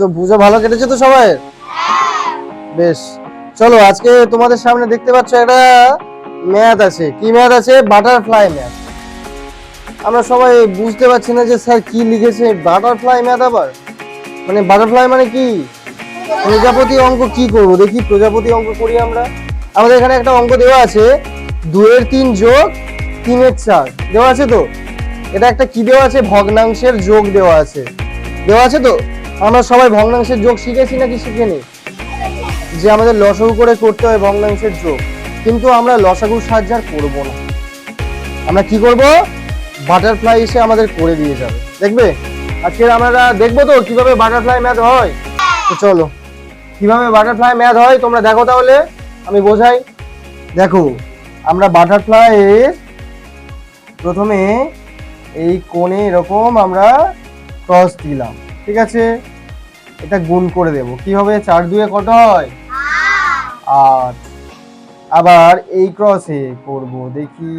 তো পূজা ভালো কেটেছে তো সবাই? বেশ, চলো আজকে তোমাদের সামনে দেখতে পাচ্ছ একটা ম্যাথ আছে। কি ম্যাথ আছে? Butterfly math. আমরা সবাই বুঝতে পারছি না যে স্যার কি লিখেছে, বাটারফ্লাই ম্যাথ আবার। মানে বাটারফ্লাই মানে কি? প্রজাপতি অঙ্ক কি করবো দেখি, প্রজাপতি অঙ্ক করি আমরা। আমাদের এখানে একটা অঙ্ক দেওয়া আছে, 2-3 যোগ 3-4 দেওয়া আছে। তো এটা একটা কি দেওয়া আছে? ভগ্নাংশের যোগ দেওয়া আছে। দেওয়া আছে তো আমরা সবাই ভগ্নাংশের যোগ শিখেছি নাকি শিখিনি? যে আমাদের লসাগু করে করতে হয় ভগ্নাংশের যোগ, কিন্তু আমরা লসাগুর সাহায্যে আর করবো না। আমরা কি করব? বাটারফ্লাই এসে আমাদের করে দিয়ে যাবে। দেখবে আজকে আমরা দেখবো তো কিভাবে বাটারফ্লাই ম্যাথ হয়। তো চলো কিভাবে বাটারফ্লাই ম্যাথ হয় তোমরা দেখো, তাহলে আমি বোঝাই। দেখো, আমরা বাটারফ্লাই প্রথমে এই কোণে এরকম আমরা ক্রস দিলাম, ঠিক আছে? এটা গুণ করে দেব, কি হবে? 4-2 কত হয়? 8। আবার এই ক্রসে করব, দেখি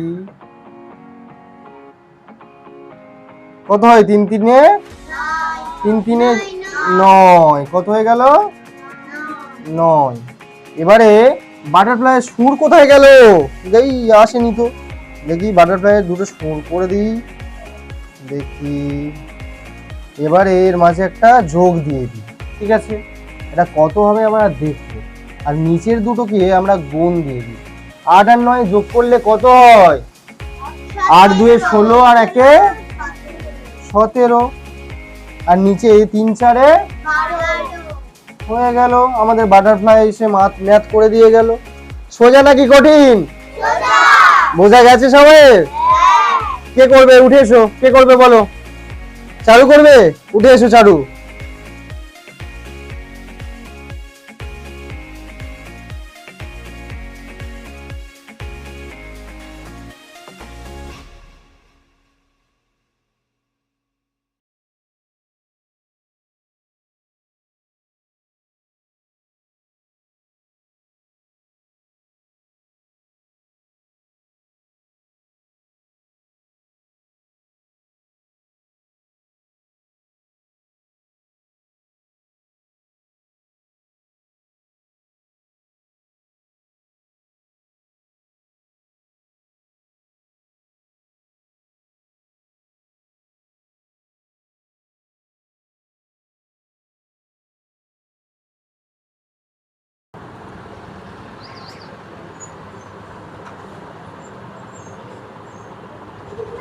কত হয়? 3-3 9। কত হয়ে গেল? 9। এবারে বাটারফ্লাই সুর কোথায় গেল? এই আসেনি তো। দেখি বাটারফ্লাইয়ের দুটো সুর করে দিই, দেখি। এবারে এর মাঝে একটা যোগ দিয়ে দিই, ঠিক আছে? এটা কত হবে আমরা দেখবো। আর নিচের দুটোকে আমরা গুণ দিয়ে দিই। 8 আর 9 যোগ করলে কত হয়? 8-2 16 আর 1 17। আর নিচে 3-4 হয়ে গেল। আমাদের বাটারফ্লাই এসে ম্যাথ করে দিয়ে গেল। সোজা নাকি কঠিন? বোঝা গেছে সবাই? কে করবে? উঠে এসো। কে করবে বলো? চারু করবে? উঠে এসো চারু।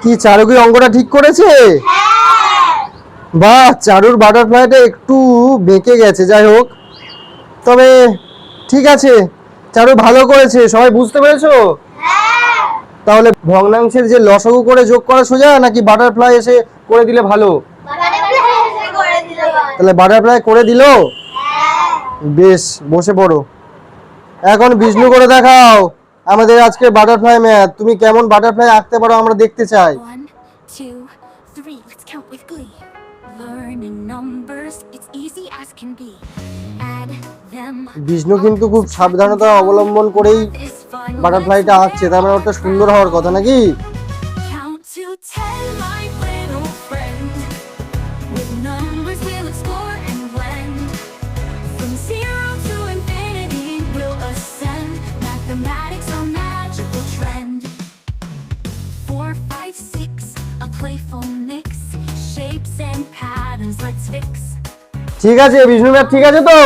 কি চারু কি অঙ্কটা ঠিক করেছে? বাহ, চারুর বাটারফ্লাইটা একটু বেঁকে গেছে, যাই হোক। তবে ঠিক আছে, চারু ভালো করেছে। সবাই বুঝতে পেরেছো? তাহলে ভগ্নাংশের যে লসাগু করে যোগ করা সোজা নাকি বাটারফ্লাই এসে করে দিলে ভালো? তাহলে বাটারফ্লাই করে দিল। বেশ, বসে পড়ো। এখন বিষ্ণু করে দেখাও আমাদের আজকে বাটারফ্লাই ম্যাথ। তুমি কেমন বাটারফ্লাই আঁকতে পারো আমরা দেখতে চাই। 1, 2, 3. Let's count with glee. Learning numbers, it's easy as can be. Add them. Vishnu কিন্তু খুব সাবধানতা অবলম্বন করেই বাটারফ্লাইটা আঁকছে, তার মানে ওটা সুন্দর হওয়ার কথা নাকি? Count to 10, my little friend. With numbers we'll explore and blend. From 0 to infinity we'll ascend. Mathematics a magical trend. 4, 5, 6, a playful mix. Shapes and patterns, let's fix. ঠিক আছে বিষ্ণু ম্যাথ ঠিক আছে তো?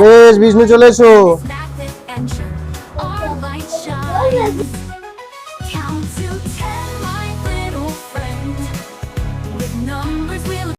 বেশ, বিষ্ণু চলে এসো। Math adventure, our light shines.